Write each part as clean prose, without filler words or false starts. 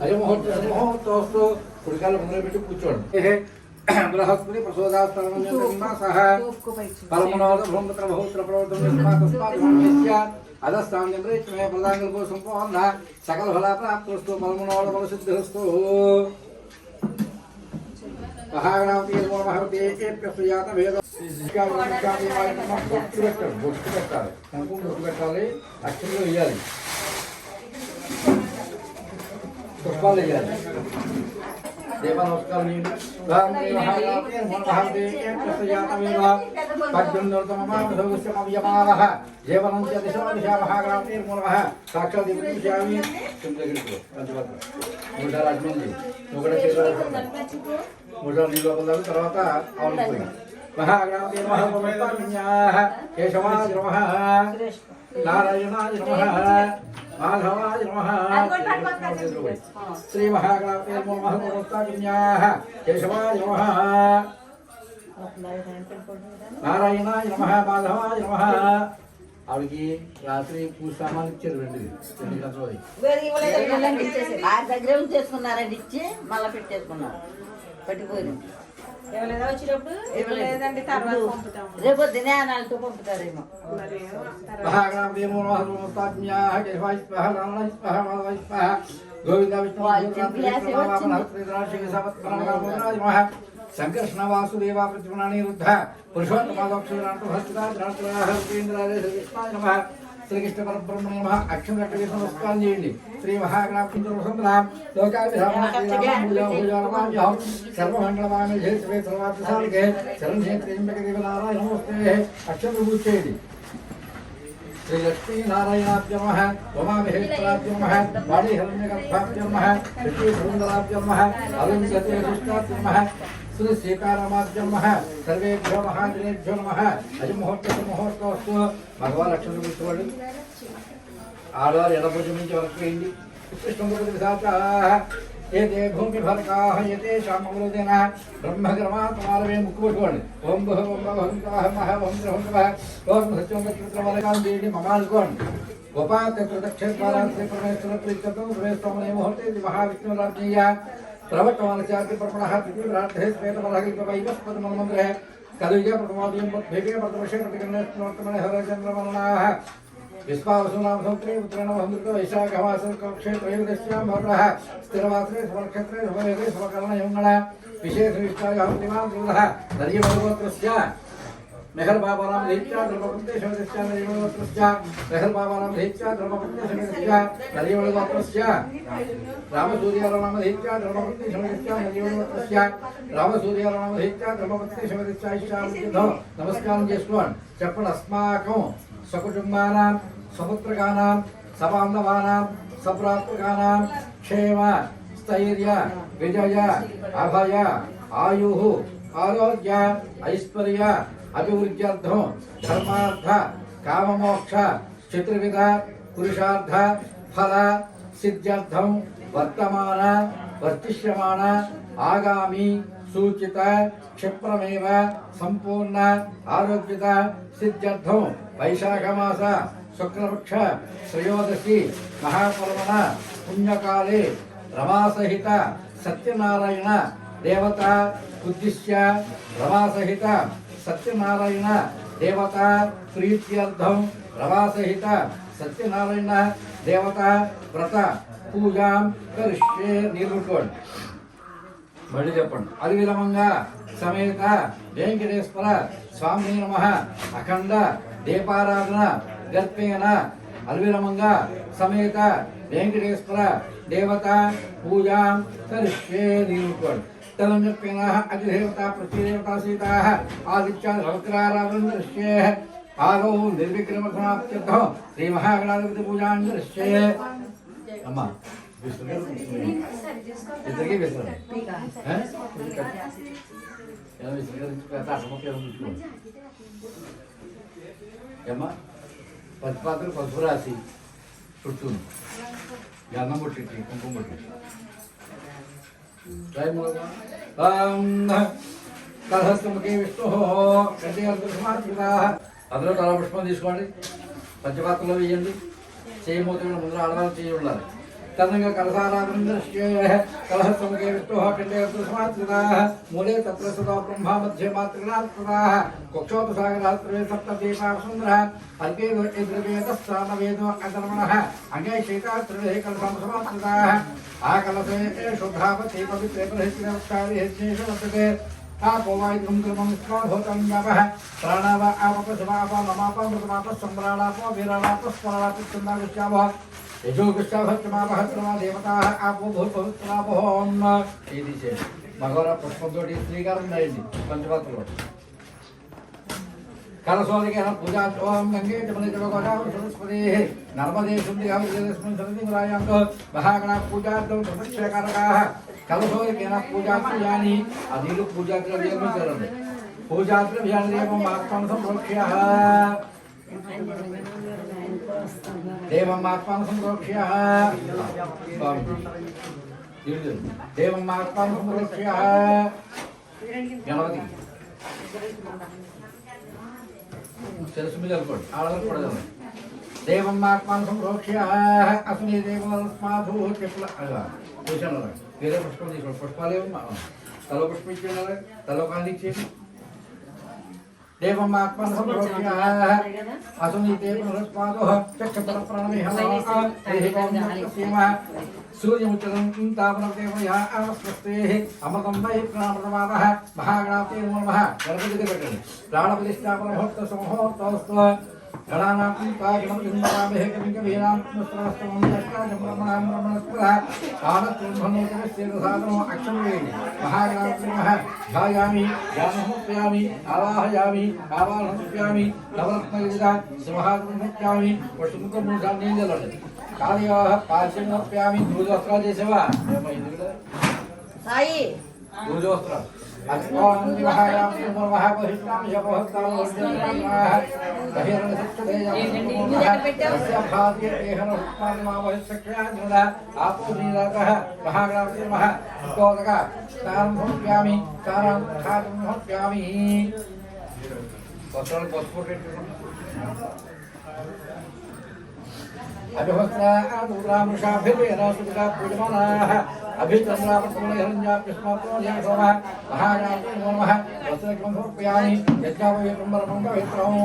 అయముహూర్తోస్తు కుడికాలు ముందర పెట్టి కూర్చోండి. బృహస్పతి అధస్థాంద్రే ప్రధాంగం కోసం సకల ఫలా ప్రాప్తస్తు పలమునోడ బల సిద్ధిస్తూ మహాగణావతి మహావతి ఏకేప్యస్యాత వేద బొట్టు పెట్టాలి, కుంకుమ బొట్టు పెట్టాలి, అక్షంలో వేయాలి, పుష్పాలు వేయాలి. దేవ నమస్కారం సాక్షాత్ మూడు నీళ్ళు లోపల తర్వాత ఆవులు మహాగణాపతి కేశవాయ నమః నారాయణాయ నమః మాధవాయ నమః శ్రీ మహాగణాపతి నమః కేశవాయ నమః నారాయణాయ నమః మాధవాయ నమః. ఆవిడకి రాత్రి పూజ సామాన్లు ఇచ్చారు, 2 గంటలు దగ్గర చేసుకున్నారండి, ఇచ్చి మళ్ళీ పెట్టేసుకున్నారు, పట్టిపోయి రేపు దినానాలతో పంపుతారేమో. గోవింద సంకర్షణ వాసుదేవ ప్రతిమనానిరుద్ధ పురుషోత్తమాదోక్షేంద్రాయ శ్రీకృష్ణ పరబ్రహ్మణే నమః. అక్షం కట్టి నమస్కారం చేయండి. శ్రీ మహాగణాపతి సర్వమంగళమాంగళ్యే శివే సర్వార్థసాధకే శరణ్యే త్ర్యంబకే దేవి నారాయణ నమస్తే. అక్షం పూజ చేయండి. శ్రీ లక్ష్మీ నారాయణాభ్య నమః, ఉమామహేశ్వరాభ్య నమః, వాణీ హిరణ్యగర్భాభ్య నమః, లక్ష్మీ బృందరాభ్య నమః, అరుణ్యతేష్టాభ్య నమః, శ్రీ సీతారామాభ్య నమః. సర్వేభ్యో మహాజనేభ్యో నమః. అజముహూర్తోస్తు. భగవాన్ లక్ష్మణుడు కూర్చోండి. ఆడవారు ఎడభుజం నుంచి వరకు వేయండి. ఏతే భూమి భరకాహ ఏతే శామృదేన బ్రహ్మగ్రమాత్మాలవే ముక్కు పట్టుకోండి. ఓం భ ఓం భవంతః ఓం ద్రవంతః ఓం సత్యం వక్రవలకాం దేవి మమానుకోండి. గోపాక్షేత్రాంతే పరమేశ్వర ప్రీత్యర్థం సురేష్టమనే ముహూర్తే మహావిష్ణురాజ్ఞేయ ప్రవట్టమానచార్య పరమణః తిథిరార్థే శ్వేతపరహితవైవస్పదమన్మంత్రే కలియుగ ప్రథమాదీయం భేగే ప్రథమశే ప్రతిగణేశ్వరవర్తమనే హరచంద్రమన్నాః విశ్వావసునామ సంవత్సరే ఉత్తరాయణ మహమృత వైశాఖమాసం కక్షే త్రయోదశ్యాం భవతః స్థిరవాసరే సమక్షేత్రే సమవేదే సమకరణ యోగణ విశేష విష్టాయ హంతిమాం దుర్ధః నరియమగోత్రస్య మెహర్ బాబానాం దైత్యా ధర్మపత్తే శివదస్య నరియమగోత్రస్య మెహర్ బాబానాం దైత్యా ధర్మపత్తే శివదస్య నరియమగోత్రస్య రామసూర్యారామ దైత్యా ధర్మపత్తే శివదస్య నరియమగోత్రస్య రామసూర్యారామ దైత్యా ధర్మపత్తే శివదస్య ఇష్టామితో నమస్కారం చేసుకోండి. చెప్పండి. అస్మాకం సకుటుంబానాం సపుత్రకానాం సబాంధవానాం సప్రాప్తకానాం క్షేమ స్థైర్య విజయ అభయ ఆయు ఆరోగ్య ఐశ్వర్య అభివృద్ధ్యర్థం ధర్మార్థ కామమోక్ష చతుర్విధ పురుషార్థ ఫల సిద్ధ్యర్థం వర్తమాన వర్తిష్యమాణ ఆగామి సూచిత క్షిప్రమేవ సంపూర్ణ ఆరోగ్యత సిద్ధ్యర్థం వైశాఖమాస శుక్లపక్ష త్రయోదశి మహాపర్వణ పుణ్యకాలే రమాసహిత సత్యనారాయణ దేవత ఉద్దిశ్య రమాసహిత సత్యనారాయణ దేవత ప్రీత్యర్థం రమాసహిత సత్యనారాయణ దేవత వ్రత పూజాం కరిష్యే. నిలుకోండి. మళ్ళీ చెప్పండి. అరివిరమంగా సమేత వెంకటేశ్వర స్వామి నమః. అఖండ దీపారాధన గర్భేన అరివిరమంగా సమేత వెంకటేశ్వర దేవత పూజాం కరిష్యే. నిలుకోండి. తలంజపేన అధిదేవత ప్రతిదేవత సీతా ఆదిత్య సముద్రారాధన దృశ్యే. ఆగో నిర్విక్రమ సమాప్త్యర్థం శ్రీ మహాగణాధిపతి పూజాం దృశ్యే. అమ్మా ఇద్దరికి వేస్తారు ఏమ్మా. పచ్చిపాత్ర పసుపు రాసి చుట్టూ గన్నం పుట్టించి కుంకుమ పుట్టించి కలహస్తముఖే విష్ణు కంటే సమర్పిత. అందులో తల పుష్పం తీసుకోండి, పంచపాత్రలో వేయండి. చేయమోతున్న ముందర ఆడవాళ్ళు చేయి ఉండాలి తదంగా కలసారాధనృష్ట్యే కలహసముఖే విష్ణుః పిండే సమాత్రితాః మూలే తత్ర సదా బ్రహ్మ మధ్యే మాతృనాత్మతాః కుక్షోపసాగరాత్రే సప్తదీపా సుందరః అల్పే ద్రవేదస్సానవేదో అధర్మణః అంగే శీతాత్రే కలసం సమాత్రితాః ఆ కలసే శుద్ధావతి పవిత్రే ప్రహితేవక్షారి హేజ్ఞేషు వర్తతే ఆపోవాయుధం కర్మం స్వాభూతం యావః ప్రాణావ ఆపపశమాప మమాప మృతమాప సంబ్రాణాప వీరాణాప స్మరణాప చిందావిష్యావః యజోగుష్టాభత్రమాపహత్రమా దేవతాః ఆపో భూపవిత్రాపోహం ఇది చేయండి మగవార పుష్పంతోటి శ్రీకారం చేయండి పంచపాత్రలో కలశోదికి పూజా ఓం గంగే జమని జగోదావరి సరస్వతి నర్మదే శుద్ధి అవిజయస్మిన్ సరస్వతి రాయాంతో మహాగణ పూజార్థం ప్రదక్షిణకారకాః కలశోదికి పూజాత్రయాని అదిలు పూజాత్రయాన్ని చేరండి పూజాత్రయాని ఆత్మను సంప్రోక్ష్య దేవమాత్మాను సంప్రోక్ష్య దేవమాత్మాను సంప్రోక్ష్య గణపతి తెలుసు మీద అనుకోండి ఆడలకు కూడా దేవమాత్మాను సంప్రోక్ష్య అస్మి దేవస్మాధు చెప్పుల చూసాను వేరే పుష్పం తీసుకోండి పుష్పాలు తలో పుష్పం ఇచ్చేయాలి తలో కాళ్ళు ఇచ్చేది దేవమాత్మను సంప్రోక్ష్య అసునీతే పునరుత్పాదో చక్షపరప్రాణమిహ సూర్యముచ్చరం తాపనదేవయా స్వస్తే అమృతం వై ప్రాణప్రమాదః మహాగణాపతే నమః గణపతికి పెట్టండి ప్రాణప్రతిష్ఠాపన ముహూర్త సుముహూర్తోస్తు గణానాం కాకినం ఇంద్రామహే కవిక వీరాం స్మస్తమం దష్టాజం బ్రహ్మణాం బ్రహ్మణస్పదః ఆనత్రున్మనోజనస్యేన అక్షం వేడి మహాగణాపతే నమః ధ్యాయామి ధ్యానముపయామి ఆవాహయామి ఆవాహనముపయామి నవరత్నవిద సింహాసనముపయామి వస్తుముఖముఖాన్ని నిలబడండి కాళయాః పాశ్యముపయామి దూరవస్త్రాలు చేసేవా సాయి దూరవస్త్రాలు అస్మాన్ మహాయామి మహాబహిష్టాం యపహత్తాం వర్జనాః బహిరణ సత్యదేయస్య భాగ్య దేహన ఉత్పాదన మావహిష్క్యాజ్ఞద ఆపో నీరాకః మహాగ్రామతే నమః స్తోదక తారం సమర్ప్యామి తారం ఖాతం సమర్ప్యామి వస్త్రాలు పసుపు అభివస్త్రాదురామృషాభిర్వేరాసుగా పూజమానాః అభిచంద్రాపత్మహిరణ్యాప్యస్మాత్మోజనసోమ మహాగణాపతే నమః వస్త్రకం సమర్పయామి యజ్ఞాపవేతం పరమం పవిత్రం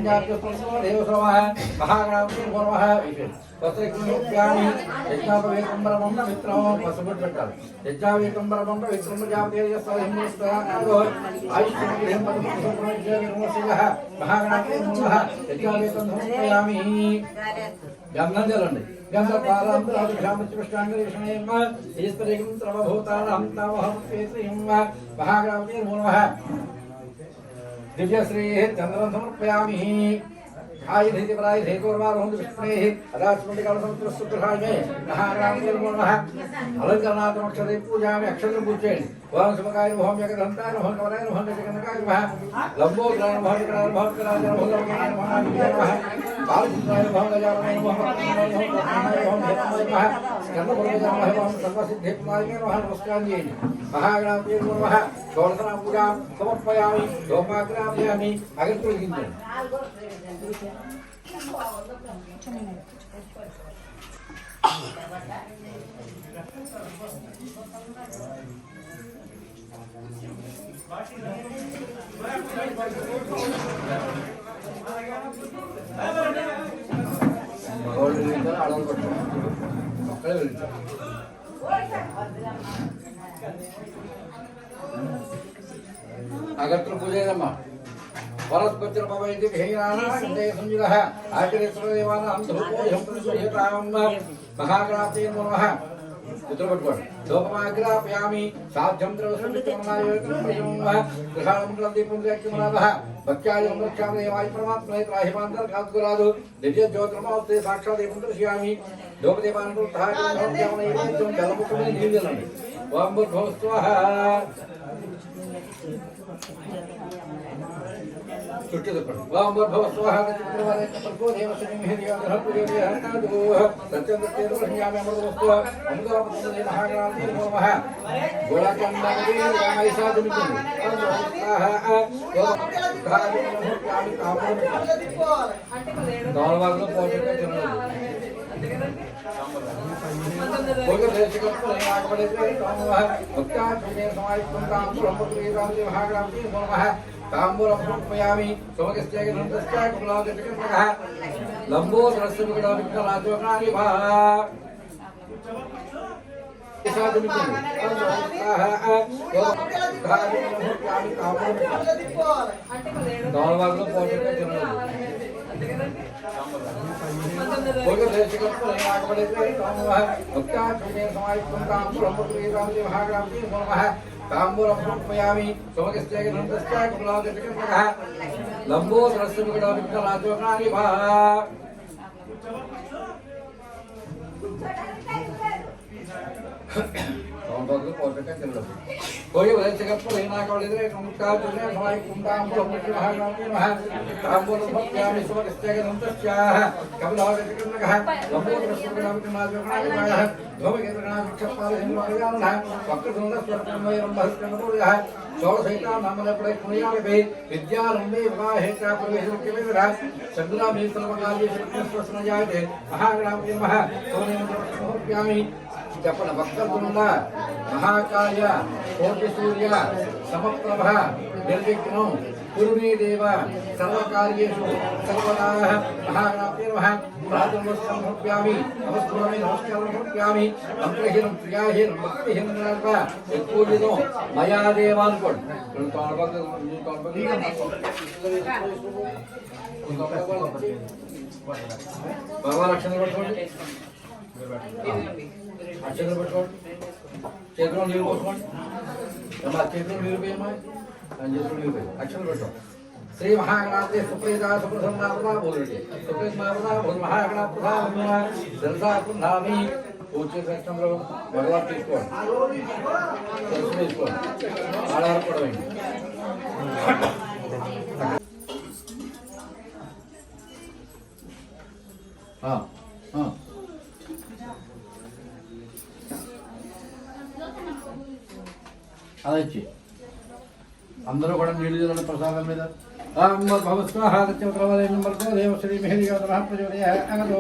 అభిచంద్రాపత్మహిరణ్యాప్యస్మాత్మోజనసోమ మహాగణాపతే నమః వస్త్రకృప్యామి యజ్ఞాపవేతంబరమం పవిత్రం పసుపుట్ పెట్టాలి యజ్ఞావేతంబరమం పవిత్రం జాపతేజస్వహింస్తో ఆయుష్యమగ్రహంపదముఖ మహాగణాపతే నమః యజ్ఞావేతం సమర్పయామి గంధం చల్లండి గంధపారాంతరాజామృష్టాంగేషణేమ ఈశ్వరేకం త్రవభూతానాం తామహం పేత్రీం మహాగణాపతే నమః దివ్యశ్రీ చంద్రం సమర్పయామి ఆయుధి పరాయుధి గౌరవారోహం విష్ణే అదాస్మండికాల సంతృష్టుహాయే మహారామదే నమః అలంకరణాత్మక్షరే పూజామి అక్షరం పూజేయండి ఓం శుభకాయ నమః జగదంతాయ నమః కవలాయ నమః జగన్నకాయ నమః లంబోదరాయ నమః జగన్నాయ నమః కరాయ నమః నమః నమః బాలచంద్రాయ నమః గజాననాయ నమః పద్మనాయ నమః బ్రహ్మణాయ నమః హేమాయ నమః స్కందపురజాయ నమః సర్వసిద్ధిప్రాయ నమః నమస్కారం చేయండి మహాగణాపతే నమః షోడశన పూజాం సమర్పయామి ధూపాగ్రాపయామి అగరత్తులు వెలిగించండి మగవాళ్ళు వెలిగించాలి ఆడవాళ్ళు పట్టాలి ఒక్కడే వెలిగించాలి అగరత్తులు పూజ అయ్యమ్మా వరస్పతిర్భవైతి భేయానాందే సంయుగః ఆచరిత్రదేవానాం ధూపోయం ప్రసూయతాం మహాగణాపతే నమః చిత్రం పట్టుకోండి లోపమాగ్రాపయామి సాధ్యం ద్రవస్మృతిమనాయోగం దీపం భక్త్యాయం రక్షామదేవాయ పరమాత్మనే త్రాహిమాంతర్ఘాతురాదు దివ్య జ్యోతిర్మోస్తే సాక్షాత్ దీపం దర్శయామి లోపదేవానుగ్రహాయం జలముఖమే నీళ్ళండి ఓం భూస్వః చుట్టూ చెప్పండి ఓం భూస్వః చక్రవర్తి కపర్కో దేవశ్రీ మహేదేవధర్మదేవహనాదు సత్యంద్రతేరుహ్యామి అమృతవస్తు అమృతవస్తు మహాగణాది నమః గోళాకండాది రామైసాదుమితి ఓం దానవాగలో పోషక జనలు తాంబూలపయామి లంబోదరస్యరాజోగాని దానవాగలో పోషక జనలు తాంబూలపయామి లంబోదరస్యరాజోగాని कोई वैसे का लेना का ले रे उनका जो है हमारे कुंडा हम लोग के हम बोलो भक्त्यामि स्वस्त्य के नमस्या कबल और जिक्र में कहा लंबो रसों के नाम के नाम जो है धोम के नाम छप्पा रे हिंदू वाले जान है वक्त सुंदर स्वर्ग में रंभस के नबो है सौर सहिता नाम ले पड़े पुनिया में भी विद्या लंबे विवाह है का प्रवेश के में रहा संगला में सर्वकार्य से प्रश्न जाए थे महाग्राम के महा सोने में भक्त्यामि చెప్పన భక్తులున్న మహాకాయ కోటి సూర్య సమప్రభ నిర్విఘ్నం కురుమే దేవ సర్వకార్యేషు సర్వదా మహాగణాధిపతే నమః ప్రాతర్వస్తం సమర్పయామి నమస్కారామి నమస్కారం సమర్పయామి మంత్రహీనం క్రియాహీనం భక్తిహీనం పూజితం మయా దేవానుకోండి భగవాన్ లక్షణాలు పట్టుకోండి అక్షరాలు పెట్టుకోండి చేతిలో నీరు పోసుకోండి చేతిలో నీరు పోయమ్మా చేతిలో నీరు పోయి అక్షరాలు పెట్టండి శ్రీ మహాగణాధిపతి సుప్రీత సుప్రసన్నావదా బోలండి సుప్రీత మహాగణాధిపతి ధనసాకుంధామి పూజ కృష్ణంలో భగవాన్ తీసుకోండి తెలుసు తీసుకోండి ఆధారపడవండి అదొచ్చి అందరూ కూడా నీళ్ళు చల్లండి ప్రసాదం మీద భవస్వాహారత్యవలయంబర్తో దేవశ్రీ మెహరియోతరః ప్రచోదయాగతో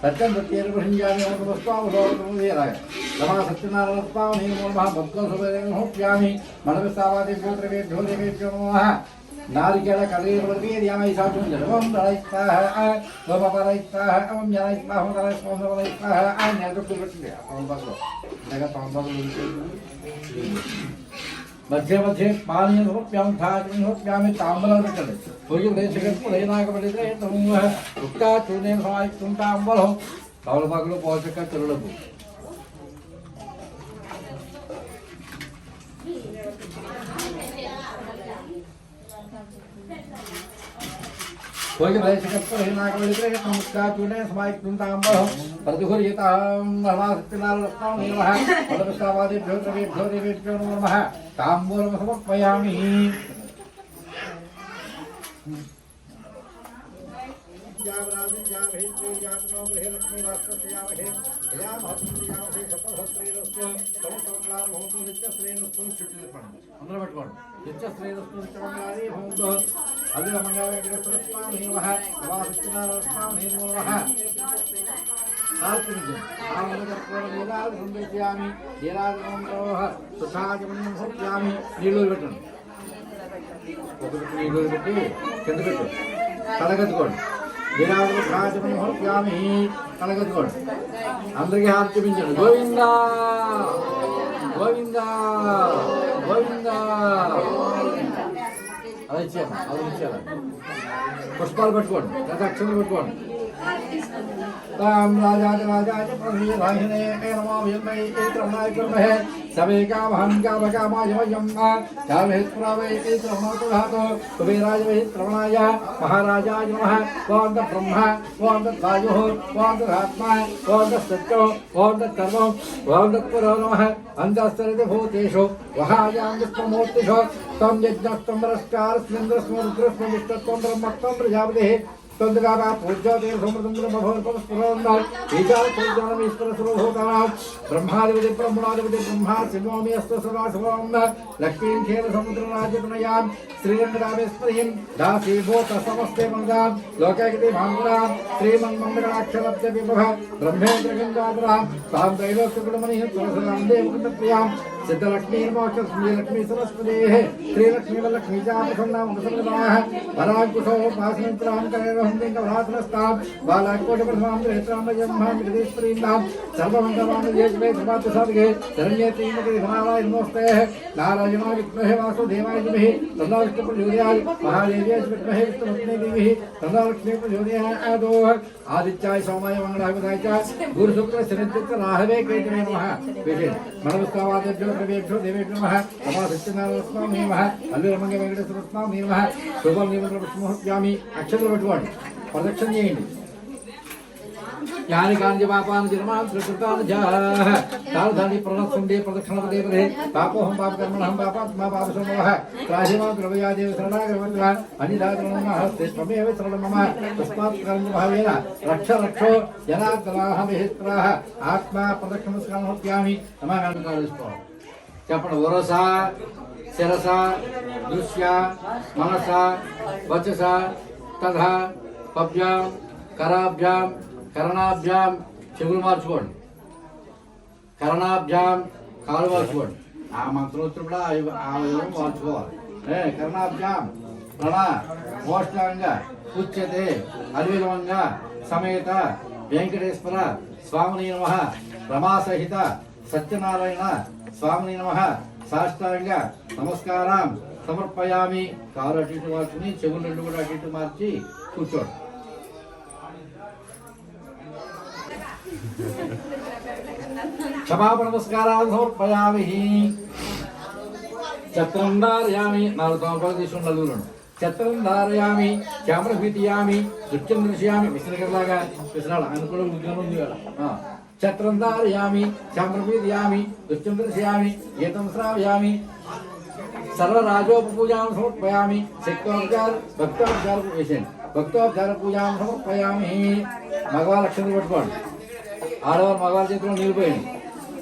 సత్యం ప్రత్యేకృహించామి అమృతవస్వాముదోరాయ రమా సత్యనారాయణ స్వామి నమః భక్తోపయామి మనవిస్తావాదిభ్యో ద్రవేభ్యో దేవేభ్యో నమః నారికేళ కళీర్వర్గీర్యామై సాధుం జలవం దళైస్తాః లోపపరైస్తాః అవం జలైస్తాః దళైస్తాః దళైస్తాః ఆ నెలకొట్టు పెట్టింది తమలపాకులో ఇందాక తమలపాకులు మధ్య మధ్య పానీయ సమర్ప్యామి ధాన్యం సమర్ప్యామి తాంబూలం పెట్టండి పొయ్యి లేనాకబడితే ఉక్కా చూడేం సమాయిస్తుంది తాంబూలం తమలపాకులు పోషక చెరువులకు कोई वैसे करता है ना कोई इधर के नमस्कार चुने समाज तुम तांबल प्रतिघुर ये ताम हमारा सत्यनारायण रत्ना नमः पदविस्तावादि भ्योदेवी नमः तांबूलं समर्पयामि जावराजि जाभेत्रे जातनो गृहे लक्ष्मी राष्ट्रस्यामहे या महत्त्वयामहे सप्तभस्त्रेरस्तु समस्तमङ्गलानि भवन्तु नित्यश्रेयस्तु शुचिर्पणम् అందరూ పెట్టుకోండి నిత్యశ్రేయస్తు నిత్యమంగళాని భవంతు అభిరమంగళాని నమః నమః నమః ఆత్మనిజం ఆనందకర్పూరమేదాలు సంవేద్యామి దీరాజమంత్రోః సుఖాజమన్యం సమర్పయామి నీళ్ళు పెట్టండి ఒకటి నీళ్ళు పెట్టి కింద పెట్టు తలగెత్తుకోండి దీరాజు ఖాజమన్యం సమర్పయామి తలగెత్తుకోండి అందరికీ హారతి చూపించండి గోవిందా గోవిందా గోవిందా అది ఇచ్చేయాలి పుష్పాలు పెట్టుకోండి లేదా అక్షరాలు పెట్టుకోండి ताम राजाज प्रभृतिराहिने नमो विद्महे एत्रमनाय कुर्महे सवे कामहं कामकामाय वयं कामहेत् प्रवे एत्रमनातो धातो कुबेराय वै त्रवणाय महाराजाय नमः वान्त ब्रह्मा वान्त वायुः वान्त आत्मा वान्त सत्यो वान्त कर्मो वान्त पुरो नमः अन्तस्तरित भूतेषु वहायां विष्णुमूर्तिषु तं यज्ञस्तं वरस्कार स्मिन्द्रस्म रुद्रस्म विष्णुत्वं ब्रह्मत्वं प्रजापतिः तंदगारा पूज्य देव समृद्धं भवन परस्परंदा विचार पूजनम ईश्वर सर्वभूतानां ब्रह्मादिपति ब्रह्मणादिपति ब्रह्मा शिवोमि अस्त सदा शिवोम लक्ष्मीं खेल समुद्र राज्यतनयां श्रीरंगरामेश्वरीं दासी भूत समस्ते मंगां लोकैकति भांगुरां श्रीमन्मंगलाक्षरस्य विभव ब्रह्मेन्द्र गंगाधरां तां दैलोक्यकुलमणिः तुलसीरां देवकृतप्रियां सिद्धलक्ष्मी मोक्ष श्रीलक्ष्मी सरस्वतीः श्रीलक्ष्मी वल्लक्ष्मी च प्रसन्नां प्रसन्नताः पराङ्कुशो पासनत्रां करेण हंदिङ्गभ्रातनस्तां बालाकोटप्रथमां रेत्रामयं महामिगदीश्वरीं सर्वमङ्गलमाङ्गल्ये सर्वार्थसाधके शरण्ये त्र्यम्बके गौरी नमोऽस्तुते नारायणाय विद्महे वासुदेवाय धीमहि तन्नो विष्णुः प्रचोदयात् महादेव्याय विद्महे विष्णुपत्नी धीमहि तन्नो लक्ष्मीः प्रचोदयात् आदित्याय सोमाय मंगलाय बुधाय च गुरुशुक्र शनिश्च राहवे केतवे नमः विजय मनोस्तावादेभ्यो द्रव्येभ्यो देवेभ्यो नमः नमः सत्यनारायणस्वामी नमः अल्वीरमंगे वेंकटेश्वरस्वामी नमः శుభం నిమిత్తం సమర్పయామి అక్షతలు పెట్టుకోండి ప్రదక్షిణ చేయండి యాని కాంజి పాపాన్ జన్మాన్ ప్రకృతాన్ జాహ తాళధాని ప్రణస్సుండే ప్రదక్షిణ దేవతే పాపోహం పాప కర్మణం పాపాత్మా పాపసమోహ త్రాహిమా ద్రవ్యాదేవ శరణాగమత్వ అనిదాతనమ హస్తే త్వమేవ శరణం మమ తస్మాత్ కర్మ భావేన రక్ష రక్షో జనార్దనాహ విహిత్రాహ ఆత్మా ప్రదక్షిణ సమర్పయామి నమః కాలుసుకోవాలి చెప్పండి వరస శిరస దృశ్య మనస వచస తథా పభ్యాం కరాభ్యాం కరణాభ్యాం చెవులు మార్చుకోండి కరణాభ్యాం కాలు మార్చుకోండి ఆ మంత్రం వచ్చినప్పుడు ఆ విధంగా మార్చుకోవాలి కరణాభ్యాం ప్రణా మోష్టాంగ ఉచ్యతే అర్విలవంగ సమేత వెంకటేశ్వర స్వామిని నమః రమాసహిత సత్యనారాయణ స్వామిని నమః సాష్టాంగ నమస్కారం సమర్పయామి కారు అటు ఇటు మార్చుకుని చెవులు రెండు కూడా అటు ఇటు మార్చి కూర్చోండి క్షమాపణ నమస్కారాలు సమర్పయామి చత్రం ధారయామి 4 సంవత్సరాలు తీసుకుని నలుగురు చత్రం ధారయామి కెమెరా పీటియామి నృత్యం దృశ్యామి విసినగలాగా విసిరాల అనుకూల ఉద్యోగం ఉంది కదా చత్రం ధారయామి కెమెరా పీటియామి నృత్యం దృశ్యామి గీతం శ్రావయామి సర్వరాజోపూజాం సమర్పయామి శక్తోపచార భక్తోపచార వేసేయండి భక్తోపచార పూజాం సమర్పయామి మగవాళ్ళ లక్షణం పెట్టుకోండి ఆడవారు మగవాళ్ళ చేతిలో నిలిపోయింది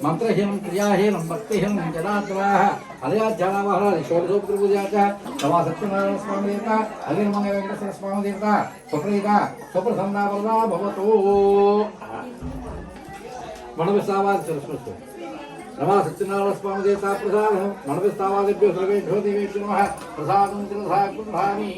మంత్రహీనం క్రియాహీనం భక్తిహీనం జనాత్రాహ అలయాధ్యానావహరాలి షోడశోపత్రి పూజాచ సమా సత్యనారాయణ స్వామి దేవత అగ్నిమంగ వెంకటేశ్వర స్వామి దేవత సుప్రీత సుప్రసన్నావరదా భవతు మనవిస్తావాది సరస్వతు నమా సత్యనారాయణ స్వామి దేవత ప్రసాదం మనవిస్తావాదిభ్యో సర్వేభ్యో దేవేభ్యో నమః ప్రసాదం త్రిధామి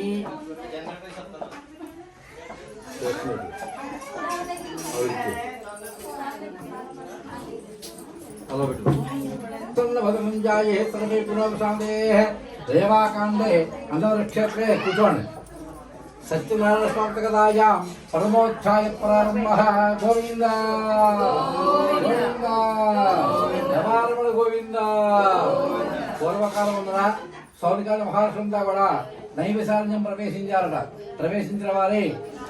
భగవంజాయే సర్వే పునఃశాంతే దేవాకాండే అంతరిక్షేత్రే కూర్చోండి సత్యనారాయణ స్వామి కథాయాం పరమోక్షాయ ప్రారంభ గోవింద గోవింద నమారమణ గోవింద పూర్వకాలం ఉందా సౌనికాల మహారాష్ట్రంతా కూడా నైవేశారణ్యం ప్రవేశించారట ప్రవేశించిన వారి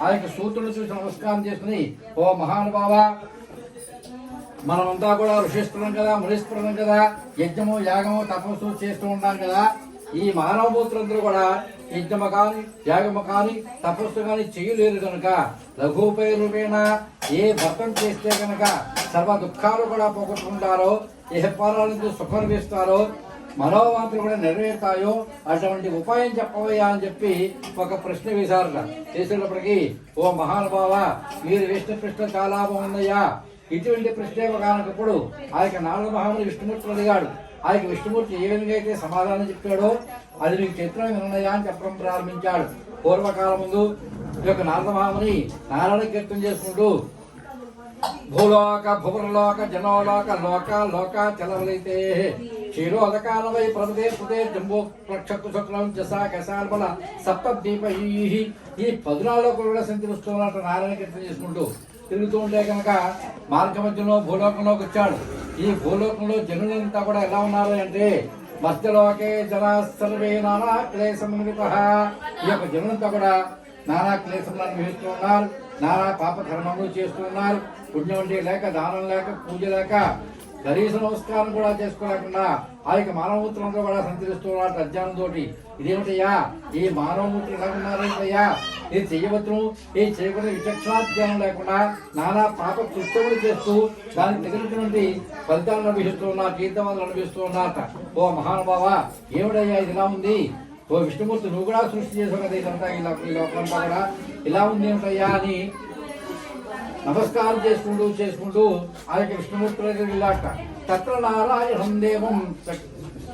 ఆ యొక్క సూత్రులు చూసి నమస్కారం చేసుకుని ఓ మహానుభావ మనమంతా కూడా ఋషిస్తున్నాం కదా మునిస్తున్నాం కదా యజ్ఞము యాగము తపస్సు చేస్తూ ఉంటాం కదా ఈ మానవమూర్తులందరూ కూడా యజ్ఞము కాని యాగము కాని తపస్సు కాని చేయలేరు కనుక లఘుపై రూపేణ ఏ వ్రతం చేస్తే కనుక సర్వ దుఃఖాలు కూడా పోగొట్టుకుంటారో ఏ పరాలకు సుఖం వేస్తారో మనోవాంతులు కూడా నెరవేరుతాయో అటువంటి ఉపాయం చెప్పవయ్యా అని చెప్పి ఒక ప్రశ్న వేశారట చేసేటప్పటికీ ఓ మహానుభావ మీరు వేసిన ప్రశ్న చాలా బాగుందయ్యా ఇటువంటి ప్రశ్న కానప్పుడు ఆ యొక్క నారద మహాముని విష్ణుమూర్తిని అడిగాడు ఆ యొక్క విష్ణుమూర్తి ఏ విధంగా అయితే సమాధానం చెప్పాడో అది మీకు చిత్రం వినయా అని చెప్పడం ప్రారంభించాడు పూర్వకాలం ముందు ఈ యొక్క నారద మహాముని నారాయణ కీర్తన చేసుకుంటూ భూలోక భువర్లోక జనోలోక లోక లోక చలవలైతే క్షీరోదకాలవై ప్రదే ప్రదే జంబో ప్రక్షకు శుక్లం జసా కసాల్బల సప్తదీపై ఈ 14 కూడా సంచరిస్తున్నట్టు నారాయణ కీర్తన చేసుకుంటూ తిరుగుతూ ఉంటే కనుక మార్గ మధ్యలో భూలోకంలోకి వచ్చాడు. ఈ భూలోకంలో జనులంతా కూడా ఎలా ఉన్నారు అంటే మధ్యలోకే జనా సర్వే నానా క్లేశమునిత. ఈ యొక్క జనులంతా కూడా నానా క్లేశములను అనుభవిస్తూ ఉన్నారు, నానా పాప ధర్మములు చేస్తూ ఉన్నారు. పుణ్యం అంటే లేక, దానం లేక, పూజ లేక, కనీస నమస్కారం కూడా చేసుకోలేకుండా ఆ యొక్క మానవమూర్తులంతా కూడా సంచరిస్తూ ఉన్నారు అజ్ఞానంతో. ఇదేమిటయ్యా ఈ మానవమూర్తులు ఎలా ఉన్నారేంటయ్యా, ఇది చెయ్యవచ్చును ఇది చేయకుండా విచక్షణాజ్ఞానం లేకుండా నానా పాప కృత్యములు చేస్తూ దానికి తగినటువంటి ఫలితాలను అనుభవిస్తూ ఉన్నారు, తీర్థవాదులు అనుభవిస్తూ ఉన్నారట. ఓ మహానుభావ, ఏమిటయ్యా ఇది ఇలా ఉంది? ఓ విష్ణుమూర్తి, నువ్వు కూడా సృష్టి చేసావు కదా ఇదంతా, ఈ లోకంతా కూడా ఇలా ఉంది ఏమిటయ్యా అని నమస్కారం చేసుకుంటూ ఆ యొక్క విష్ణుమూర్తుల దగ్గర వెళ్ళాట. తత్ర నారాయణం దేవం,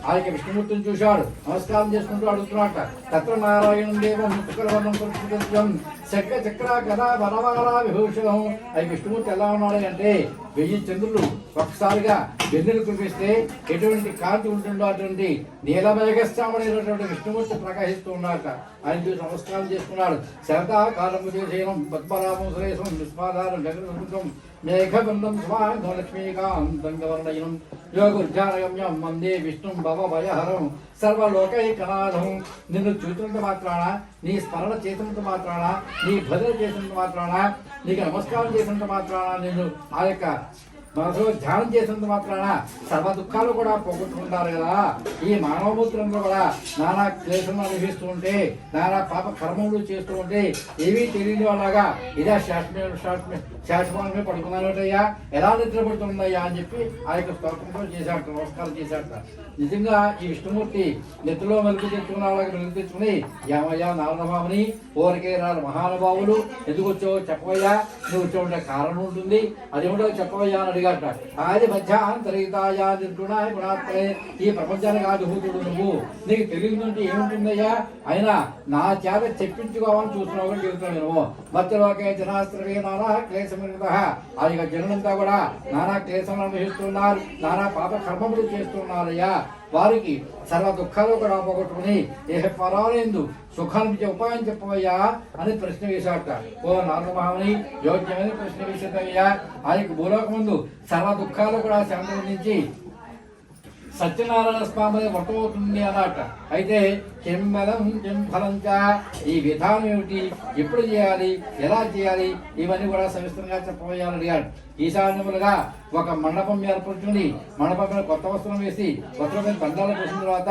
ఆ యొక్క విష్ణుమూర్తిని చూశాడు, నమస్కారం చేసుకుంటూ అడుగుతున్నాట. తత్ర నారాయణం దేవం శుక్రవర్ణం పరిశుద్ధం చక్ర చక్ర గదా వరవరా విభూషణం. ఆ విష్ణుమూర్తి ఎలా ఉన్నాడు అంటే 1000 చంద్రులు ఒక్కసారిగా వెన్నెలు కురిపిస్తే ఎటువంటి కాంతి ఉంటుందో అటువంటి నీలమేఘశ్యాముడైనటువంటి విష్ణుమూర్తి ప్రకాశిస్తూ ఉన్నారట. ఆయన చూసి నమస్కారం చేసుకున్నాడు. శరతాకాలము చేసేనం పద్మనాభం సురేశం విస్మాదారం జగన్ మేఘబంధం స్వామి లక్ష్మీకాంతం గవర్ణయం యోగుర్జానగమ్యం వందే విష్ణుం భవభయహరం సర్వలోకైకనాథం. నిన్ను చూసినంత మాత్రాన, నీ స్మరణ చేసినంత మాత్రాన, నీ భజన చేసినంత మాత్రాన, నీకు నమస్కారం చేసినంత మాత్రాన, నిన్ను ఆ యొక్క మనసులో ధ్యానం చేసినంత మాత్రాన సర్వ దుఃఖాలు కూడా పోగొట్టుకుంటారు కదా. ఈ మానవమూర్తులందరూ కూడా నానా క్లేశం అనుభవిస్తూ ఉంటే, నానా పాప కర్మములు చేస్తూ ఉంటే ఏమీ తెలియని వాళ్ళగా ఇదే శాశ్వతంగా పడుకున్నానయ్యా, ఎలా నిద్రపడుతుందయ్యా అని చెప్పి ఆ యొక్క స్తోత్రంతో చేశాడు, నమస్కారం చేశాడు. నిజంగా ఈ విష్ణుమూర్తి నెత్తిలో మెలుగు తెచ్చుకున్న వాళ్ళకి మెలుగు తెచ్చుకుని యామయ్యా నారదమామని ఓరికే రారు మహానుభావులు ఎందుకు వచ్చావో చెప్పవయ్యా, నువ్వు వచ్చే కారణం ఉంటుంది, అదేమిటో చెప్పవయ్యా అని అడిగాట. ఆది మధ్యాంతరితాయా నిర్గుణాయ గుణాత్రే, ఈ ప్రపంచానికి ఆదిభూతుడు నువ్వు, నీకు తెలియదంటే ఏముంటుందయ్యా, అయినా నా చేత చెప్పించుకోవాలని చూస్తున్నావు కూడా చెబుతున్నావు. నువ్వు మధ్యలోకే జనాస్త్రవే నానా క్లేశమిత, ఆ యొక్క జనులంతా కూడా నానా క్లేశములు అనుభవిస్తున్నారు, నానా పాప కర్మములు చేస్తున్నారయ్యా. వారికి సర్వ దుఃఖాలు కూడా పోగొట్టుకుని ఏ పరాలేందు సుఖానికి ఉపాయం చెప్పవయ్యా అని ప్రశ్న వేశాట. ఓ నారదమహాముని, యోగ్యమైన ప్రశ్న వేసేదయ్యా. ఆ యొక్క భూలోకం ముందు సర్వ దుఃఖాలు కూడా శాంతించి సత్యనారాయణ స్వామి వ్రతమవుతుంది అన్నట. అయితే కెంబలం ఫలంగా ఈ విధానం ఏమిటి, ఎప్పుడు చేయాలి, ఎలా చేయాలి, ఇవన్నీ కూడా సవిస్తరంగా చెప్పబోయాలని అడిగాడు. ఈశాన్యములుగా ఒక మండపం ఏర్పడుతుంది. మండపం కొత్త వస్త్రం వేసి వస్త్రం మీద దండాలు పోసిన తర్వాత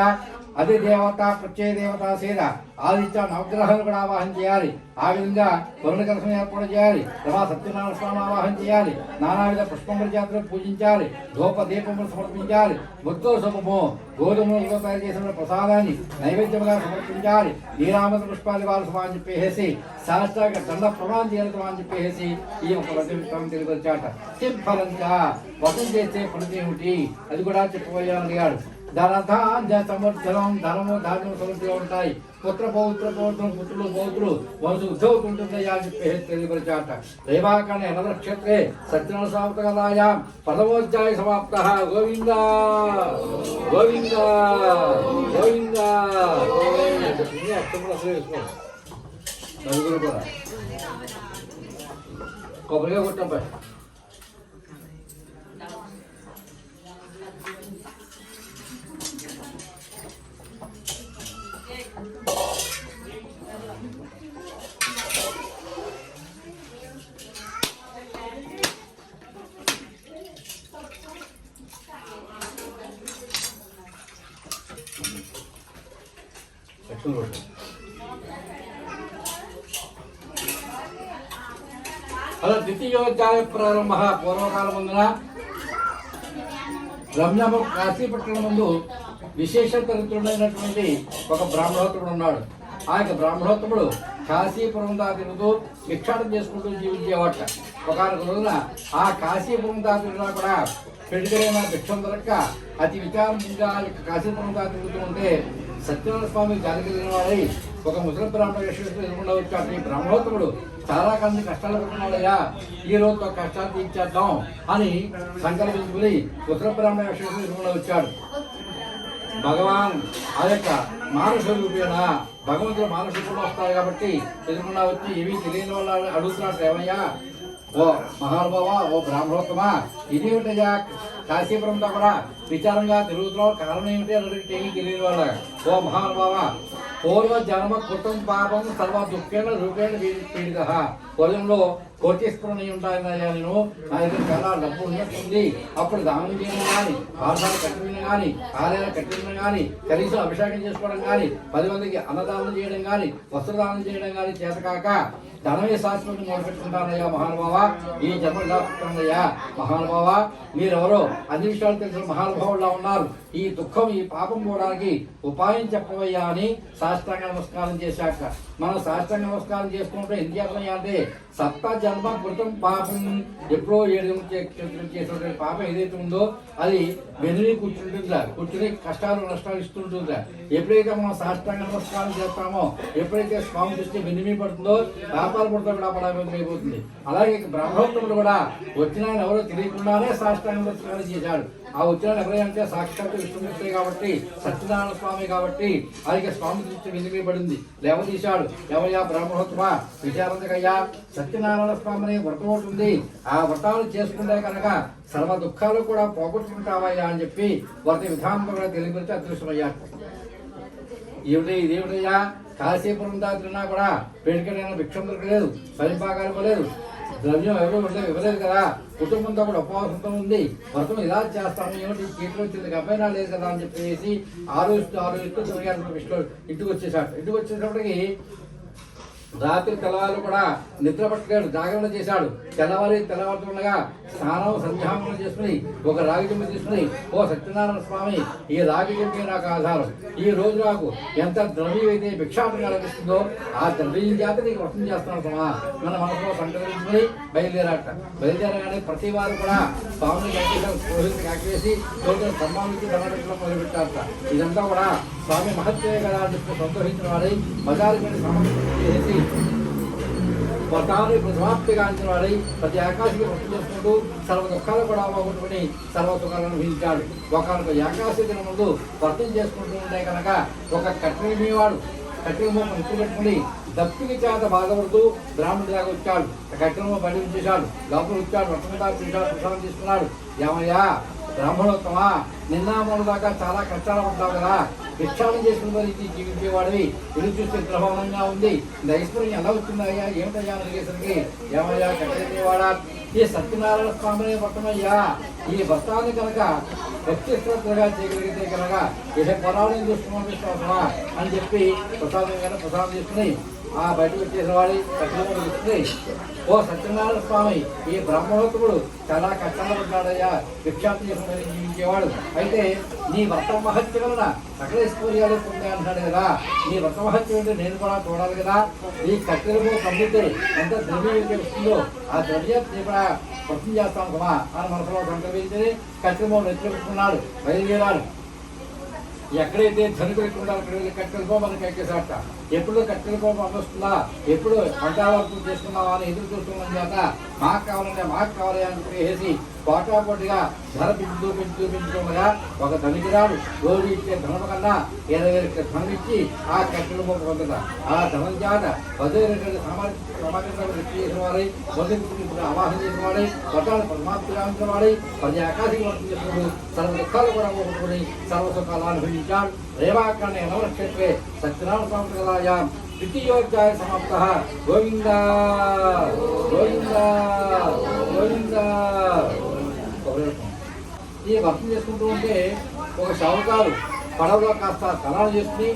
అదే దేవత ప్రత్యయ దేవత సేద ఆదిత్య నవగ్రహాలు కూడా ఆవాహన చేయాలి. ఆ విధంగా వరుణ కలశం ఏర్పాటు చేయాలి. రమా సత్యనారాయణ స్వామి ఆవాహన చేయాలి. నానావిధ పుష్పముల చేతులు పూజించాలి. ధూప దీపములు సమర్పించాలి. ముద్దో శుభము గోధుమలతో తయారు చేసిన ప్రసాదాన్ని నైవేద్యముగా సమర్పించాలి. శ్రీరామత పుష్పాలు వారసమా అని చెప్పేసి శాస్త్రాక దండ ప్రమాణం చేయాలి అని చెప్పేసి ఈ ఒక వ్రతం తెలియవచ్చాట. ఫలంగా వ్రతం చేస్తే ఫలితం ఏమిటి అది కూడా చెప్పబోయాలని అడిగాడు. సమర్థనం ధనము ధాన్యం సమృద్ధిగా ఉంటాయి. పుత్ర పౌత్ర పౌత్రం పుత్రులు పౌత్రులు వంశ ఉద్యోగుంటుందయ్యా అని చెప్పి తెలియపరిచాట. రేవాకరణ నక్షత్రే సత్యనారాయణ సమాప్తకథాయాం ప్రథమోధ్యాయ సమాప్త. గోవింద గోవింద గోవింద. నలుగురు కూడా కొబ్బరిగా కొట్టంపై అలా ద్వితీయోధ్యాయ ప్రారంభ. పూర్వకాలం ముందున రమ్యము కాశీపట్టణం ముందు విశేష చరిత్రుడైనటువంటి ఒక బ్రాహ్మణోత్తముడు ఉన్నాడు. ఆ యొక్క బ్రాహ్మణోత్తముడు కాశీపురం దా తిరుగుతూ భిక్షాటం చేసుకుంటూ జీవించేవాట. ఒకనొక రోజున ఆ కాశీపురం దా తిరుగునా కూడా పెట్టుకైన భిక్షం దొరక్క అతి విచారంగా కాశీపురం దా తిరుగుతూ ఉంటే సత్యనారాయణ స్వామి జాతి కలిగిన వాడై ఒక ముసలి బ్రాహ్మణ విషయంలో ఎదుర్కొండా వచ్చాడు. ఈ బ్రాహ్మణోత్తముడు చాలా కాలం కష్టాలు పడుతున్నాడయ్యా, ఈ రోజుతో కష్టాలు తీర్చేద్దాం అని సంకల్పించుకుని ముసలి బ్రాహ్మణ విషయంలో ఎదుర్కొండా వచ్చాడు. భగవాన్ ఆ యొక్క మానస రూపేణ భగవంతుడు మానస రూపంలో వస్తారు కాబట్టి ఎదురుకుండా వచ్చి ఏమీ తెలియని వాళ్ళు అడుగుతున్నాడు. ఏమయ్యా ఓ మహానుభావ, ఓ బ్రాహ్మణోత్తమ, ఇదేమిటయ్యా కాశీపురంతో కూడా విచారంగా తిరుగుతున్నావు, కారణం ఏమిటి అని ఏమీ తెలియని వాళ్ళ. ఓ మహానుభావ, పూర్వ జన్మ కృతం పాపం సర్వ దుఃఖేణ రూపేణ పీడిత. పొలంలో కోటీశ్వరుని ఉంటాయనయ్యా, నేను నా దగ్గర చాలా డబ్బు ఉన్నట్టుంది. అప్పుడు దానం చేయడం కానీ, పాఠశాల కట్టిన కానీ, ఆలయాలు కట్టించడం కానీ, కనీసం అభిషేకం చేసుకోవడం కానీ, 10 మందికి అన్నదానం చేయడం కానీ, వస్త్రదానం చేయడం కానీ చేతకాక ధనమే శాశ్వతం మొదలుపెట్టుకుంటానయ్యా మహానుభావ. ఈ జన్మ దాపుతుందయ్యా మహానుభావ. మీరెవరో అన్ని విషయాలు తెలిసిన మహానుభావులా ఉన్నారు. ఈ దుఃఖం, ఈ పాపం పోవడానికి ఉపాయం చెప్పవయ్యా అని సాష్టాంగ నమస్కారం చేశాక, మనం సాష్టాంగ నమస్కారం చేసుకుంటే ఏం చేస్తున్నాయా అంటే, సప్త జన్మ కృతం పాపం, ఎప్పుడో 7 చేసినటువంటి పాపం ఏదైతే ఉందో అది వెనుని కూర్చుంటుందా, కూర్చుని కష్టాలు నష్టాలు ఇస్తుంటుందా. ఎప్పుడైతే మనం సాష్టాంగ నమస్కారం చేస్తామో, ఎప్పుడైతే స్వామి దృష్టి వెనుమి పడుతుందో పాపాలు పుడతా కూడా పడమైపోతుంది. అలాగే బ్రహ్మోత్తముడు కూడా వచ్చిన ఆయన ఎవరో తెలియకుండానే సాష్టాంగ నమస్కారం చేశాడు. ఆ వచ్చిన ఎవరైనా సాక్షాత్ విష్ణుమూర్తి కాబట్టి, సత్యనారాయణ స్వామి కాబట్టి ఆయనకి స్వామి దృష్టి వెనుమి పడింది. లేవదీశాడు, ఎవయా బ్రహ్మోత్తమ విచారంతకయ్యా, సత్యనారాయణ స్వామి అనే వ్రతం ఉంటుంది. ఆ వ్రతాలు చేసుకుంటే కనుక సర్వ దుఃఖాలు కూడా పోగొట్టుకుంటావయ్యా అని చెప్పి వ్రత విధానం కూడా తెలియపరిచి అదృష్టమయ్యాడు. ఇదేమిటయ్యా, కాశీపురం దాటినా కూడా పేడికైనా భిక్షం దొరకలేదు, పరిపాకాలు ఇవ్వలేదు, ద్రవ్యం ఎవరు ఇవ్వలేదు కదా. కుటుంబంతో కూడా ఉపవాసంతో ఉంది. వ్రతం ఇలా చేస్తాము, ఏమిటి చీట్లు వచ్చింది అబ్బాయినా లేదు కదా అని చెప్పేసి ఆలోచిస్తూ తిరిగారు. విష్ణు ఇంటికి వచ్చేసాడు. ఇంటికి వచ్చేటప్పటికి రాత్రి తెల్లవారు కూడా నిద్ర పట్టుకాడు, జాగరణ చేశాడు. తెల్లవారుతుండగా స్నానం సంధ్యామనం చేసుకుని ఒక రాగి చెంబు తీసుకుని, ఓ సత్యనారాయణ స్వామి, ఈ రాగి చెంబు నాకు ఆధారం. ఈ రోజు నాకు ఎంత ద్రవ్యం అయితే భిక్షాటంగా లభిస్తుందో ఆ ద్రవ్యం చేత నీకు వ్రతం చేస్తున్నాను సమా మన మనసులో సంకల్పించుకుని బయలుదేరగానే ప్రతి వారు కూడా స్వామిని కాకేసి రోజున సమ్మానికి ధనపెట్టడం మొదలుపెట్టారట. ఇదంతా కూడా స్వామి మహత్వే కదా అని చెప్పి సంతోషించిన వాడై బజారుకి సమర్పించేసి వ్రతాన్ని సమాప్తిగాంచిన వాడై ప్రతి ఆకాశికి వ్రతం చేసుకుంటూ సర్వ దుఃఖాలు కూడా పోగొట్టుకుని సర్వ సుఖాలను అనుభవించాడు. ఒకనొక ఏకాశి దిన ముందు వ్రతం చేసుకుంటూ ఉంటే కనుక ఒక కట్టినవాడు కట్టిన ముక్కు పెట్టుకుని దప్పికి చేత బాధపడుతూ బ్రాహ్మణుడి దాకా వచ్చాడు. కట్టిన బండి ఉంచేశాడు, లోపల వచ్చాడు, వ్రతం దాకా చూశాడు, ప్రసాదం తీసుకున్నాడు. ఏమయ్యా బ్రాహ్మణోత్తమ, నిన్న మొన్న దాకా చాలా కష్టాలు పడతావు కదా, భిక్షాటం చేసుకుని మరి జీవించేవాడివి, ఇల్లు చూస్తే ప్రభావంగా ఉంది, ఐశ్వర్యం ఎలా వచ్చిందయ్యా, ఏమిటయ్యా అడిగేసరికి, ఏమయ్యా కట్టేవాడా, ఈ సత్యనారాయణ స్వామిని వ్రతమయ్యా, ఈ వ్రతాన్ని కనుక భక్తి శ్రద్ధగా చేయగలిగితే కనుక ఇక పొలాలను చూసుకున్నావా అని చెప్పి ప్రసాదం తీసుకుని ఆ బయటకు వచ్చేసిన వాడి సత్యనారాయణ తీసుకుని, ఓ సత్యనారాయణ స్వామి, ఈ బ్రహ్మోత్తముడు చాలా కష్టాలు పడ్డాడయ్యా, భిక్షాటం చేసుకుని జీవించేవాడు. అయితే నీ వ్రత మహత్యం వలన సకల ఐశ్వర్యాలు పొందే అంటాడు కదా, నీ వ్రత మహత్యం అంటే నేను కూడా చూడాలి కదా. ఈ కట్టెలతో పంపితే ఎంత ద్రవ్యం అయితే వస్తుందో ఆ ద్రవ్యాన్ని కూడా వ్రతం చేస్తాం కదా అని మనసులో సంకల్పించి కట్టెలమో నెత్తిపెట్టుకున్నాడు, బయలుదేరాడు. ఎక్కడైతే ధనుకులు ఎక్కువ అక్కడ కట్టెలకో మనకి ఎక్కేసాట. ఎప్పుడు కట్టెలకో వస్తుందా, ఎప్పుడు పంటావర్తం చేసుకున్నావా అని ఎదురు చూస్తున్నాం చేత మాకు కావాలి అని చెప్పేసి పోటాపోటీగా ధర పెంచుతుండగా ఒక ధనికిరాడు రోజు ఇచ్చే ధనం కన్నా 20,000 ధనం ఇచ్చి ఆ కట్టెలు పొందుతా. ఆ ధనం చేత 10,000 సమాజంలో చేసిన వాడై, మొదటి ఆవాహన చేసిన వాడై, పట్టాలు పరమాత్మగా ఉంచిన వాడై, 10 ఆకాశికి వర్తం చేసినప్పుడు సర్వ దుఃఖాలు కూడా పోగొట్టుకుని సర్వ సుఖాలు అనుభవించాడు. రేవాకాన్ని నవనక్షత్రే సత్యనారాయణ స్వామి కళాయాం ద్వితీయోధ్యాయ సమాప్త. గోవింద గోవింద గోవింద. ఈ వర్తం చేసుకుంటూ ఉంటే ఒక షావుకారు పడవలో కాస్త స్నానాలు చేసుకుని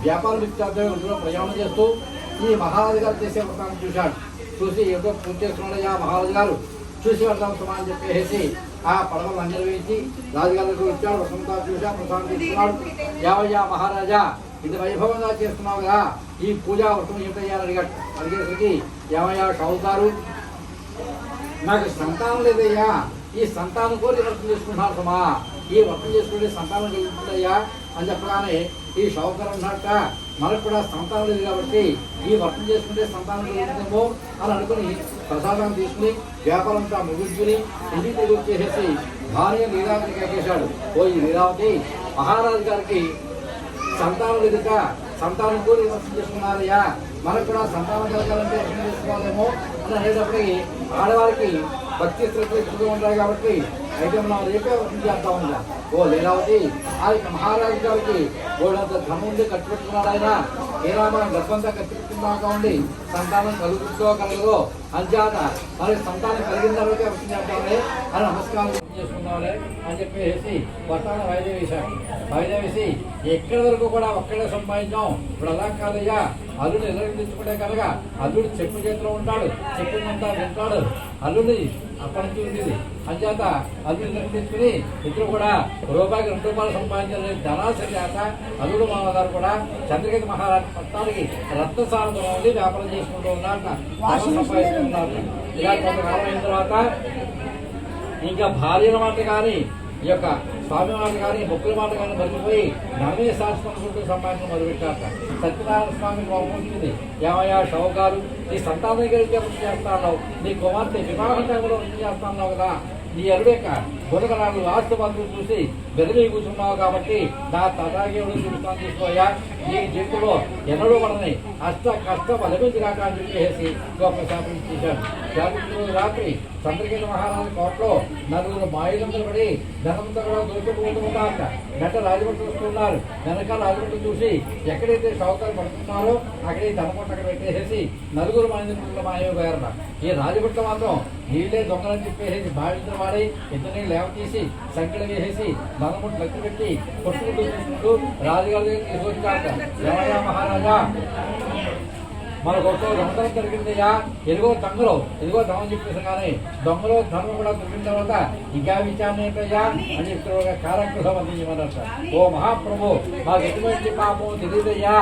వ్యాపార విద్యార్థులు ప్రయాణం చేస్తూ ఈ మహారాజు గారు చేసే వ్రతాన్ని చూశాడు. చూసి ఏదో పూర్తి చేస్తున్నాడు మహారాజు గారు, చూసి వెళ్తాం సుమా అని చెప్పేసి ఆ పడవలు నిర్వహించి రాజుగారికి వచ్చాడు. వసంతా చూసా, ప్రసాదం తీసుకున్నాడు. యావయ్యా మహారాజా, ఇది వైభవంగా చేస్తున్నావు కదా, ఈ పూజా వ్రతం ఏమిటయ్యాని అడిగేసరికి, ఏమయ్యా షావుకారు, నాకు సంతానం లేదయ్యా, ఈ సంతానం కోరి వ్రతం చేసుకుంటున్నాను సుమా, ఈ వ్రతం చేసుకుంటే సంతానం కలుగుతుందయ్యా అని చెప్పగానే ఈ షావుకారు అన్నట్ట, మనకు కూడా సంతానం లేదు కాబట్టి ఈ వ్రతం చేసుకుంటే సంతానం కలుగుతుందేమో అని అనుకుని ప్రసాదం తీసుకుని వ్యాపారంతో ముగించుకుని ఇంటికి తిరిగి వచ్చేసేసి భార్య లీలావతికి ఎక్కేశాడు. ఓ ఈ లీలావతి, మహారాజు గారికి సంతానం లేదుక సంతానం కూడా చేసుకున్నారయ్యా, మనకు కూడా సంతానం కలగాలంటే ఎక్కడ చేసుకోవాలేమో అని అనేటప్పటికి ఆడవారికి భక్తి శ్రద్ధ ఎక్కువగా ఉంటాయి కాబట్టి అయితే మనం రేపే వర్షం చేస్తా ఉందా. ఓ లీలావతి ఆ మహారాజు గారికి ఓడంత ధనం ఉండి ఖర్చు పెట్టుకున్నాడు ఆయన, ఏలా మనం డబ్బంతా ఖర్చు పెట్టుకున్నాం కావండి సంతానం కలుగుతుందో అంచేత మరి సంతానం కలిగిన తర్వాత వర్షం చేద్దామని అని నమస్కారం చేసుకున్నామని అని చెప్పేసి వర్షాన వాయిదా వేశాడు. వాయిదా వేసి ఎక్కడి వరకు కూడా ఒక్కడే సంపాదించాం. ఇప్పుడు అలా కాదయ్యా, అల్లుడు ఎదురు తెచ్చుకుంటే కనుక అల్లుడు చెప్పు చేతిలో ఉంటాడు, చెప్పిందంతా వింటాడు. అల్లుడి అప్పటి నుంచి ఉండేది అంచేత అల్లుడు నిర్ణయించుకుని ఇద్దరు కూడా రూపాయికి 2 రూపాయలు సంపాదించాలని ధనాశ చేత అల్లుడు మామగారు కూడా చంద్రకేతు మహారాజు పట్టాలకి రత్నసారంతో ఉండి వ్యాపారం చేసుకుంటూ ఉన్నారట, సంపాదిస్తూ ఉన్నారు. ఇలా కొంతకాలం అయిన తర్వాత ఇంకా భార్యల మాట కానీ ఈ యొక్క స్వామి మాట కానీ మొక్కుల మాట కానీ మర్చిపోయి నలభై శాస్త్రం సంపాదించడం మొదలుపెట్టారట. సత్యనారాయణ స్వామి వచ్చింది, ఏమయ్యా షౌకాలు నీ సంతానం కలిగే వృత్తి చేస్తాను, నీ కుమార్తె వివాహం టైంలో వృత్తి చేస్తాను కదా, నీ అరుడేక బుడగరాలు ఆస్తి బంధువులు చూసి బెదిరి కూర్చున్నావు కాబట్టి నా తటాగేవుడు చూస్తాను తీసుకోయా, నీ జీవితంలో ఎన్నడూ పడని కష్ట బలమించిరాక అని చెప్పేసి గొప్ప శాపం చేశాడు. శాపించిన రాత్రి చంద్రకేతు మహారాజు కోటలో 4 మాయులందరూ పడి ధనంతో కూడా దొరికిపోతూ ఉంటారట. గంట రాజభట్లు వస్తున్నారు, వెనకాల రాజభట్లు చూసి ఎక్కడైతే షౌకాలు పడుతున్నారో అక్కడే ధనపట్ట అక్కడ పెట్టేసి 4 మాయుల మాయగారట. ఈ రాజభట్లు మాత్రం వీళ్ళే దొంగలని చెప్పేసి భావించిన వాడి ఇద్దరిని లేవ తీసి సంఖ్యలు వేసేసి ధనముట్టు లెక్క పెట్టి కొట్టుకుంటూ చూసుకుంటూ రాజుగారి దగ్గర తీసుకొచ్చారట. ఏమయ్యా మహారాజా, మన గొప్ప దొంగతనం జరిగిందయ్యా, ఎదుగో దొంగలో ఎదుగో ధనం చెప్పేసి కానీ దొంగలో ధనం కూడా దొరికిన తర్వాత ఇంకా విచారణ ఏంటయ్యా అని చెప్తున్న కార్యక్రమం అందించమన్నట. ఓ మహాప్రభు, మాకు ఎటువంటి పాపం తెలియదయ్యా,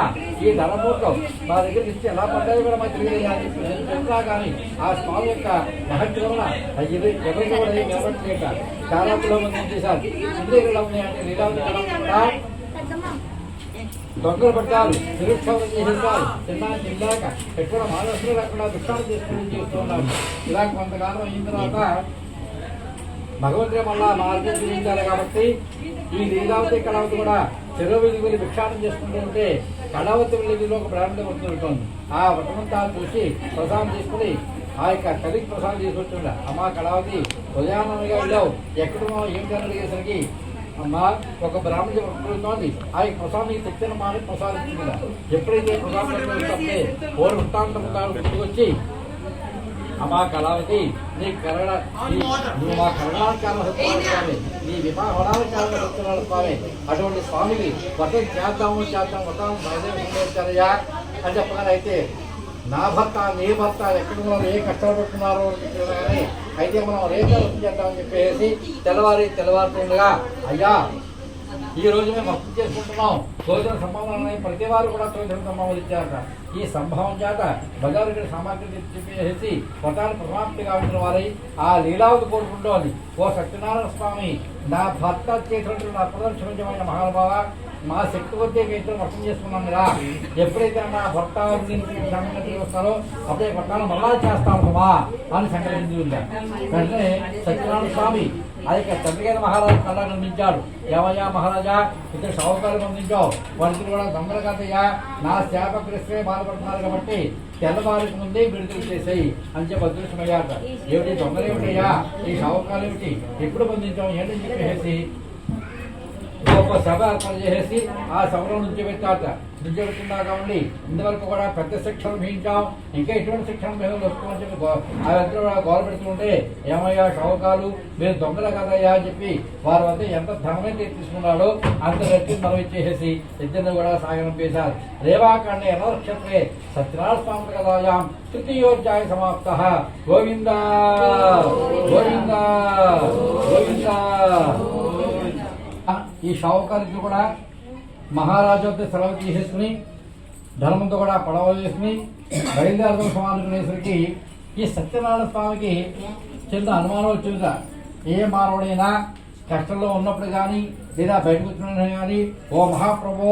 ఈ ధనమూటం మా దగ్గర ఇచ్చి ఎలా పడ్డాయి కూడా మాకు తెలియదయ్యా అని చెప్పి చెప్తా కానీ ఆ స్వామి యొక్క మహత్వమున ఎవరు కూడా నిలబట్టలేక చాలా మంది చేశారు. ఇంద్రియులు ఉన్నాయంటే లీలా దొంగలు పడ్డారు, నిరుత్సాహం చేసేస్తారు, తిన్నాక తిన్నాక ఎక్కడ మానసులు లేకుండా దుఃఖాలు చేసుకుని చేస్తున్నారు. ఇలా కొంతకాలం అయిన తర్వాత భగవంతుడు మళ్ళా మార్గం చూపించాలి కాబట్టి ఈ లీలావతి కళావతి కూడా చెరువు వీధి వెళ్ళి భిక్షాటం చేసుకుంటూ ఉంటే కళావతి వీధిలో ఒక బ్రాహ్మణ వస్తుంటుంది. ఆ వ్రతమంతా చూసి ప్రసాదం తీసుకుని ఆ యొక్క తల్లికి ప్రసాదం తీసుకొచ్చిండ. అమ్మా కళావతి ఉదయాన్నంగా వెళ్ళావు, ఎక్కడున్నావు ఏమిటి అని అడిగేసరికి అమ్మా ఒక బ్రాహ్మణ వృత్తుతోంది, ఆ ప్రసాదం తెచ్చిన మాట ప్రసాదించింది. ఎప్పుడైతే ప్రసాదం తప్పే ఓరు వృత్తాంతం గుర్తుకొచ్చి అమ్మా కళావతి నీ నువ్వు మా కరణానికి కారణం స్వామి, నీ వివాహానికి కారణం స్వామి, అటువంటి స్వామికి వ్రతం చేద్దాము వ్రతం వచ్చారయ్యా అని చెప్పగానే అయితే నా భర్త నీ భర్త ఎక్కడ ఏ కష్టాలు పడుతున్నారో కానీ అయితే మనం రేఖ వృత్తి చేద్దామని చెప్పేసి తెల్లవారుతుండగా అయ్యా ఈ రోజు మేము భక్తి చేసుకుంటున్నాం, భోజన సంభావన ప్రతి వారు కూడా భోజన సంభావన ఇచ్చారట. ఈ సంభావం చేత బజారు సామాగ్రి చెప్పేసి వ్రతాన్ని ప్రమాప్తి కావాల్సిన వారై ఆ లీలావతి కోరుకుంటోంది. ఓ సత్యనారాయణ స్వామి, నా భర్త చేసినటువంటి నా ప్రదర్శించమైన మహానుభావ, మా శక్తి కొద్ది ఇద్దరు వ్రతం చేసుకున్నాం కదా, ఎప్పుడైతే నా భర్త వస్తారో అప్పుడే వ్రతాన్ని మళ్ళా చేస్తామా అని సంకల్పించి ఉందా. వెంటనే సత్యనారాయణ స్వామి ఆ యొక్క చంద్రకేతు మహారాజు కళ నిర్మించాడు. ఏమయ్యా మహారాజా, ఇద్దరు సౌకర్యాలు అందించావు, వారికి కూడా దొంగలు కదయ్యా, నా శాపగ్రస్తే బాధపడుతున్నారు కాబట్టి తెల్లవారికి ముందే విడుదల చేసేయి అని చెప్పి అదృష్టమయ్యాట. ఏమిటి దొంగలేమిటయ్యా, ఈ సౌకర్యాలు ఏమిటి, ఎప్పుడు బంధించావు ఏంటని చెప్పేసి గొప్ప సభ ఏర్పాటు చేసేసి ఆ సభలో నుంచి పెట్టారుతున్నా కాబట్టి ఇంతవరకు కూడా పెద్ద శిక్షణ భీయించాం, ఇంకా ఎటువంటి శిక్షణ మేము వస్తుందని చెప్పి అవంతా గోల పెడుతుంటే ఏమయ్యా షౌకాలు మీరు దొంగల కదయ్యా అని చెప్పి వారి వద్ద ఎంత ధనమైతే తీసుకున్నాడో అంత వ్యక్తి మనం ఇచ్చేసేసి ఇద్దరిని కూడా సాగనంపేశారు. రేవాకాండ నక్షత్రే సత్యనారాయణ స్వామి కదాయాం తృతీయోధ్యాయ సమాప్త. గోవింద గోవింద గోవింద. ఈ షావుకారికి కూడా మహారాజు వద్ద సెలవు తీసేసుకుని ధర్మంతో కూడా పడవ చేసుకుని బయలుదేరడం సమానుకునేసరికి ఈ సత్యనారాయణ స్వామికి చిన్న అనుమానం వచ్చిందిగా. ఏ మానవుడైనా కష్టంలో ఉన్నప్పుడు కానీ లేదా బయటకు వచ్చిన కానీ ఓ మహాప్రభు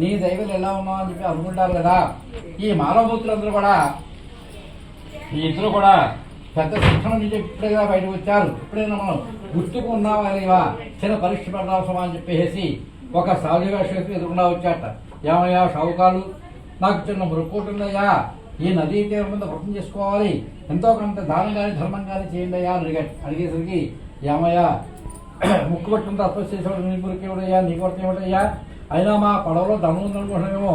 నీ దైవం ఎలా ఉన్నావు అని చెప్పి అనుకుంటారు కదా. ఈ మానవమూర్తులందరూ కూడా ఈ ఇద్దరు కూడా పెద్ద శిక్షణ నుంచి ఇప్పుడేగా బయటకు వచ్చారు, ఇప్పుడైనా మనం గుర్తుకు ఉన్నావా లేవా చిన్న పరీక్ష పెడదాం అని చెప్పేసి ఒక సాధు వేషం ఎదురుకుండా వచ్చాట. ఏమయ్యా షావుకారు, నాకు చిన్న మృక్కోటి ఉందయ్యా, ఈ నదీ తీరం మీద వ్రతం చేసుకోవాలి, ఎంతో కొంత దానం కానీ ధర్మం కానీ చేయండి అయ్యా అని అడిగేసరికి ఏమయ్యా ముక్కు పట్టుకుంటే అస్పశేషుడు నీ గురికి ఏమిటయ్యా, నీకు వర్తం ఏమిటయ్యా, అయినా మా పడవలో ధనం ఉందనుకుంటున్నామేమో,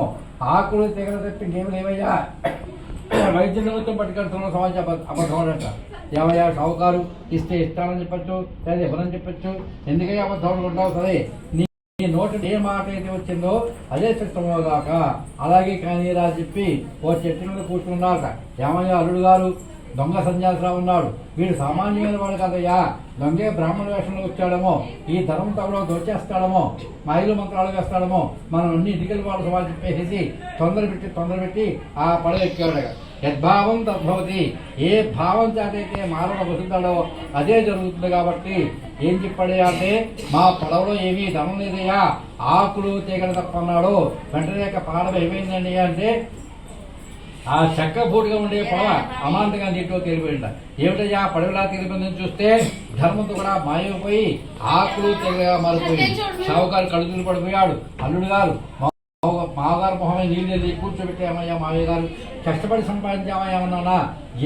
ఆకులు తెగల తప్పి ఇంకేమి లేవయ్యా, వైద్య నిమిత్తం పట్టుకెళ్తున్న సమాజం అబద్ధం. ఏమయ్యా షావుకారు, ఇస్తే ఇస్తానని చెప్పచ్చు, లేదా ఇవ్వనని చెప్పచ్చు, ఎందుకయ్యా అబద్ధం ఉంటావు, సరే నీ నోటి ఏ మాట అయితే వచ్చిందో అదే సత్యమో కాక, అలాగే కానీ రా చెప్పి ఓ చెట్టు మీద కూర్చున్నాక, ఏమయ్యా అల్లుడు గారు దొంగ సన్యాసరావు ఉన్నాడు, వీడు సామాన్యమైన వాడు కదయ్యా, దొంగే బ్రాహ్మణ వేషంలో వచ్చాడేమో, ఈ ధర్మం తమలో దోచేస్తాడేమో, మైలు మంత్రాలు వేస్తాడేమో, మనం అన్ని ఇటుకల వాళ్ళు సవాలు చెప్పేసి తొందర పెట్టి ఆ పడవ ఎక్కాడు. యద్భావం తద్భవతి, ఏ భావం చేతైతే మానవ బతుకుతాడో అదే జరుగుతుంది. కాబట్టి ఏం చెప్పాడు అంటే, మా పడవలో ఏమీ ధనం లేదయ్యా, ఆకులు తీగలు తప్పన్నాడు. వెంటనే పడవ ఏమైందండి అంటే, ఆ చెక్క బూటుగా ఉండే పడవ అమాంతంగా నీటిలో తేలిపోయింట. ఏమిటయ్యా పడవలా తేలిపోయిందని చూస్తే ధర్మంతో కూడా మాయమైపోయి ఆకులు తెగగా మారిపోయి షావుకారు కడుగులు పడిపోయాడు. అల్లుడు గారు మామగారు మొహమే నీళ్ళు వెళ్ళి కూర్చోబెట్టామయ్యా, మావయ్య గారు కష్టపడి సంపాదించామయ్యామన్నా,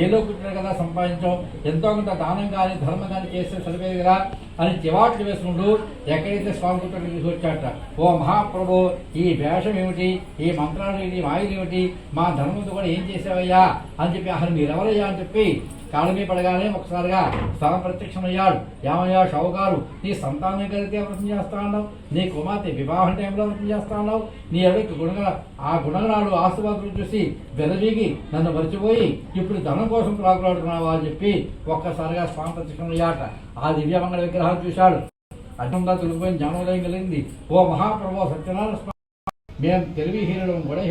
ఏదో కూర్చున్నాడు కదా సంపాదించాం, ఎంతో కొంత దానం కానీ ధర్మం కానీ చేస్తే సరిపోయేది కదా అని చివాట్లు వేసుకుంటూ ఎక్కడైతే స్వామి కూర్చొని తీసుకొచ్చాట. ఓ మహాప్రభు, ఈ వేషం ఏమిటి, ఈ మంత్రాలు ఏమిటి, మాయలు ఏమిటి, మా ధర్మంతో కూడా ఏం చేసావయ్యా అని చెప్పి అసలు మీరెవరయ్యా అని చెప్పి కాళ్ళమీ పడగానే ఒకసారిగా స్థలం ప్రత్యక్షమయ్యాడు. ఏమయ్యా షావుకారు, నీ సంతానం కలిగితే వ్రతం చేస్తా ఉన్నావు, నీ కుమార్తె వివాహం టైంలో వ్రతం చేస్తా ఉన్నావు, నీ ఎవరికి ఆ గుణగణాలు ఆశీర్వాదాలు చూసి బెదవీగి నన్ను మర్చిపోయి ఇప్పుడు ధనం కోసం ప్రాకులాడుతున్నావా అని చెప్పి ఒక్కసారిగా స్వామి ప్రత్యక్షమయ్యాట. ఆ దివ్యమంగళ విగ్రహాలు చూశాడు. అడ్డంగా తొలిగిపోయిన జ్ఞానోదయం కలిగింది. ఓ మహాప్రభు సత్యనారాయణ స్వామి, మేము తెలివిహీనులం కూడా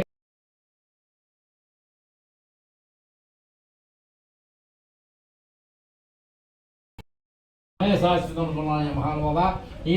శాశ్వతం అనుకున్నాను మహానుభావ. ఈ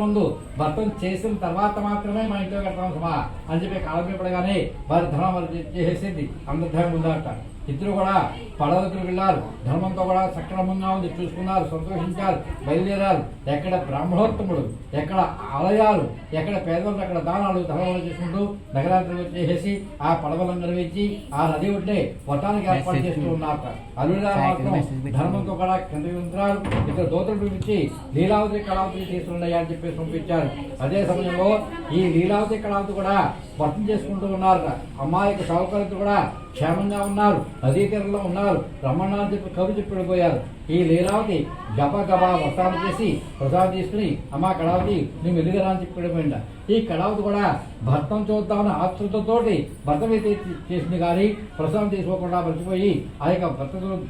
ముందు భర్తం చేసిన తర్వాత మాత్రమే మా ఇంట్లో కడతాం సమా అని చెప్పి కాలం పడగానే వారి ధనం చేసేసింది. అందరి ఉందట. ఇద్దరు కూడా పడవలకు వెళ్ళారు. ధర్మంతో కూడా సక్రమంగా ఉంది, చూసుకున్నారు, సంతోషించారు, బయలుదేరారు. ఎక్కడ బ్రాహ్మణోత్తముడు, ఎక్కడ ఆలయాలు, ఎక్కడ పేదవాళ్ళు అక్కడ దానాలు ధర్మాలు చేసుకుంటూ నగరాంతరం వచ్చేసి ఆ పడవలను నిర్వహించి ఆ నది ఒడ్డే వటానికి ఏర్పాటు చేస్తూ ఉన్నారట. అల్లుడిగా మాత్రం ధర్మంతో కూడా కింద యంత్రాలు ఇద్దరు దోతలు పిలిపించి లీలావతి కళావతి తీసుకున్నాయా అని చెప్పేసి పంపించారు. అదే సమయంలో ఈ లీలావతి కళావతి కూడా వర్తం చేసుకుంటూ ఉన్నారట. అమ్మాయికి షావుకారులతో కూడా క్షేమంగా ఉన్నారు, నదీ తీరంలో ఉన్నారు, రమణాన్ని చెప్పి కవి చెప్పి వెళ్ళిపోయారు. ఈ లీలావతి గబా వర్తాలు చేసి ప్రసాదం తీసుకుని అమ్మా కళావతి నువ్వు ఎదుగురా అని చెప్పి వెళ్ళిపోయిందా. ఈ కళావతి కూడా భర్తం చూద్దామని ఆతృతతోటి భర్తం అయితే చేసింది కానీ ప్రసాదం తీసుకోకుండా మర్చిపోయి ఆ యొక్క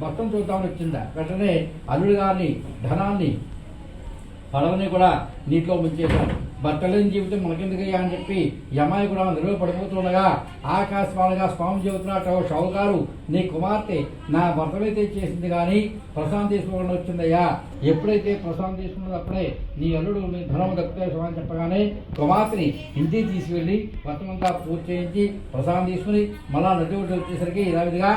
భర్తం చూద్దామని వచ్చిందా. వెంటనే అల్లుడి గారిని ధనాన్ని పడవని కూడా నీటిలో ముంచేశారు. భర్తలేని జీవితం మనకెందుకయ్యా అని చెప్పి యమాయి కూడా నిలువ పడిపోతుండగా ఆకాశవాణిగా స్వామి చెబుతున్నట్టు, షావుకారు నీ కుమార్తె నా భర్తమైతే చేసింది కానీ ప్రసాదం తీసుకోకుండా వచ్చిందయ్యా. ఎప్పుడైతే ప్రసాదం తీసుకున్నది అప్పుడే నీ అల్లుడు నీ ధనం దక్కుతాయి అని చెప్పగానే కుమార్తెని ఇంటికి తీసుకువెళ్ళి భర్తమంతా పూర్తి చేయించి ప్రసాదం తీసుకుని మళ్ళా నది ఒడ్డు వచ్చేసరికి యథావిధిగా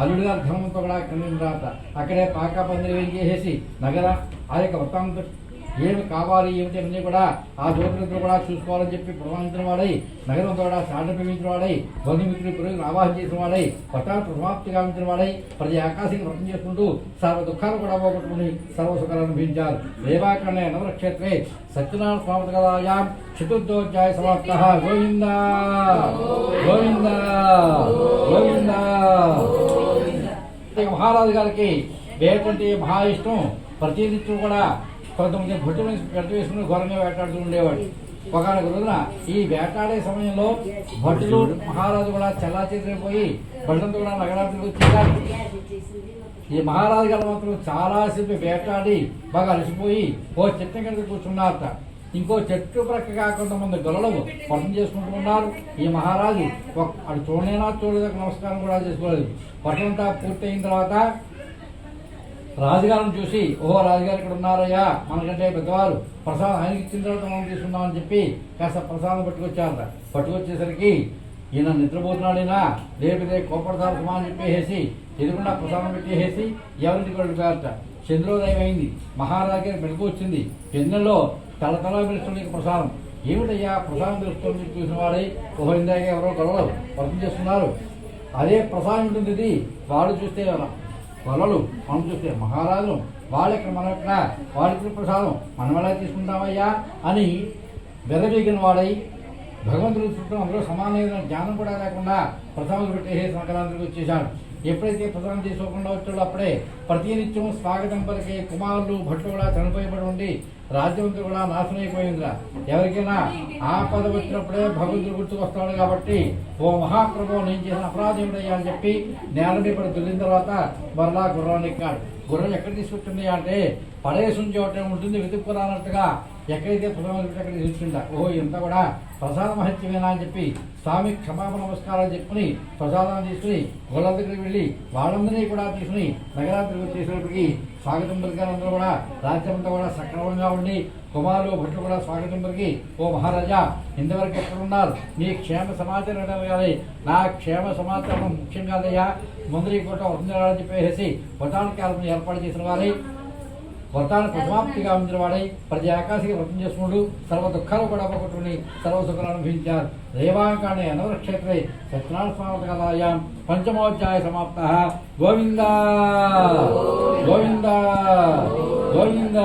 అల్లుడు గారు ధర్మంతో కూడా కింద రాత అక్కడే పాకా పందిరి వేయించేసి నగర ఆ యొక్క వృత్తాంతం ఏమి కావాలి ఏమిటి అన్నీ కూడా ఆ జ్యోతులతో కూడా చూసుకోవాలని చెప్పి ప్రమాణించిన వాడై నగరంతో కూడా సాండ్రపించిన వాడై బంధుమిత్రులు పురుగులు ఆవాహన చేసిన వాడై పట్టాలు సమాప్తి గావించిన వాడై ప్రతి ఆకాశాన్ని వ్రతం చేసుకుంటూ సర్వ దుఃఖాలు కూడా పోగొట్టుకుని సర్వసుఖాలను అనుభవించారు. దేవాకరణే నవరక్షేత్రే సత్యనారాయణ స్వామి కథాయాం చతుర్థోధ్యాయ సమాప్త. గోవింద గోవింద గోవింద. మహారాజు గారికి వేటంటే మహా ఇష్టం. ప్రతి నిత్యం కూడా కొంతమంది భట్టుని గట్టు వేసుకుని ఘోరంగా వేటాడుతూ ఉండేవాడు. ఒకనొక రోజున ఈ వేటాడే సమయంలో భట్టులు మహారాజు కూడా చల్లాచెదిరిపోయి భటులతో కూడా నగరానికి వచ్చేసారు. ఈ మహారాజు గారు మాత్రం చాలాసేపు వేటాడి బాగా అలసిపోయి ఓ చెట్టు కింద కూర్చున్నారట. ఇంకో చెట్టు ప్రక్కగా కొంతమంది గొల్లలు పట్టం చేసుకుంటూ ఉన్నారు. ఈ మహారాజు అటు చూడలేనా చూడలేక నమస్కారం కూడా చేసుకోలేదు. పట్టణంతా పూర్తయిన తర్వాత రాజుగారిని చూసి ఓహో రాజుగారు ఇక్కడ ఉన్నారయ్యా, మనకంటే పెద్దవారు, ప్రసాదం ఆయనకి ఇచ్చిన తర్వాత మనం తీసుకుందామని చెప్పి కాస్త ప్రసాదం పట్టుకొచ్చారట. పట్టుకొచ్చేసరికి ఈయన నిద్రపోతున్నాడైనా లేకపోతే కోపడతారు సుమా అని చెప్పేసి ఎదురుకుండా ప్రసాదం పెట్టేసి ఎవరింటికి వెళ్ళిపోయారట. చంద్రోదయం అయింది. మహారాజు గారి మెలకు వచ్చింది. పెన్నెల్లో తలతల మెలుస్తున్న ప్రసాదం ఏమిటయ్యా ప్రసాదం తెలుస్తుంది చూసిన వాడై ఓహో ఇందాక ఎవరో గొడవలు వర్తం చేస్తున్నారు, అదే ప్రసాదం ఉంటుంది ఇది. వాళ్ళు చూస్తే గొల్లలు, మనం చూస్తే మహారాజులు, వాళ్ళు ఇక్కడ మనం ఇక్కడ, వాళ్ళకి ప్రసాదం మనం ఎలా తీసుకుంటామయ్యా అని బెదబీగిన వాడై భగవంతుడి చుట్టూ అందరూ సమానమైన జ్ఞానం కూడా లేకుండా ప్రసాదాలు పెట్టేసి సంక్రాంతికి వచ్చేసాడు. ఎప్పుడైతే ప్రసాదం తీసుకోకుండా వచ్చాడో అప్పుడే ప్రతినిత్యం స్వాగతం పలికే కుమారులు భట్లు కూడా చనిపోయబడి ఉండి రాజ్యమంతా కూడా నాశనం అయిపోయిందిరా. ఎవరికైనా ఆపద వచ్చినప్పుడే భగవంతుడు గుర్తుకొస్తాడు కాబట్టి ఓ మహాప్రభు నేను చేసిన అపరాధం ఏమిటయ్యా అని చెప్పి నేల మీద పడి దుల్లిన తర్వాత మరలా గుర్రాన్ని ఎక్కాడు. గుర్రం ఎక్కడ తీసుకొచ్చింది అంటే పడేసి ఉంచి ఒకటే ఉంటుంది, వెతుక్కురానట్టుగా ఎక్కడైతే ప్రసాదం అక్కడ తీసుకుంటా. ఓహో ఇంత కూడా ప్రసాద మహత్యమేనా అని చెప్పి స్వామి క్షమాపణ నమస్కారాలు చెప్పుకుని ప్రసాదాన్ని తీసుకుని గోళ్ళ దగ్గరికి వెళ్ళి వాళ్ళందరినీ కూడా తీసుకుని నగరానికి వచ్చేసేటప్పటికి స్వాగతం పలికారందరూ కూడా రాజ్యమంతా కూడా సక్రమంగా ఉండి కుమారులు భట్లు కూడా స్వాగతం పలికి ఓ మహారాజా ఇంతవరకు ఎక్కడున్నారు, మీ క్షేమ సమాచారం అడగాలి. నా క్షేమ సమాచారం ముఖ్యం కాదయ్యా, ముందరి పూట వృందాలని చెప్పేసి వ్రతానికి కాలం ఏర్పాటు చేసిన వారి వ్రతాన్ని ప్రసమాప్తిగా ఉంచిన వాడై ప్రతి ఆకాశికి వ్రతం చేసుకుంటూ సర్వ దుఃఖాలు కూడా పోగొట్టుకుని సర్వ సుఖాలు అనుభవించారు. రేవాంకాణి అనవర క్షేత్రే సత్యనారాయణ స్వామి కథాయాం పంచమోధ్యాయ సమాప్త. గోవింద గోవింద గోవింద.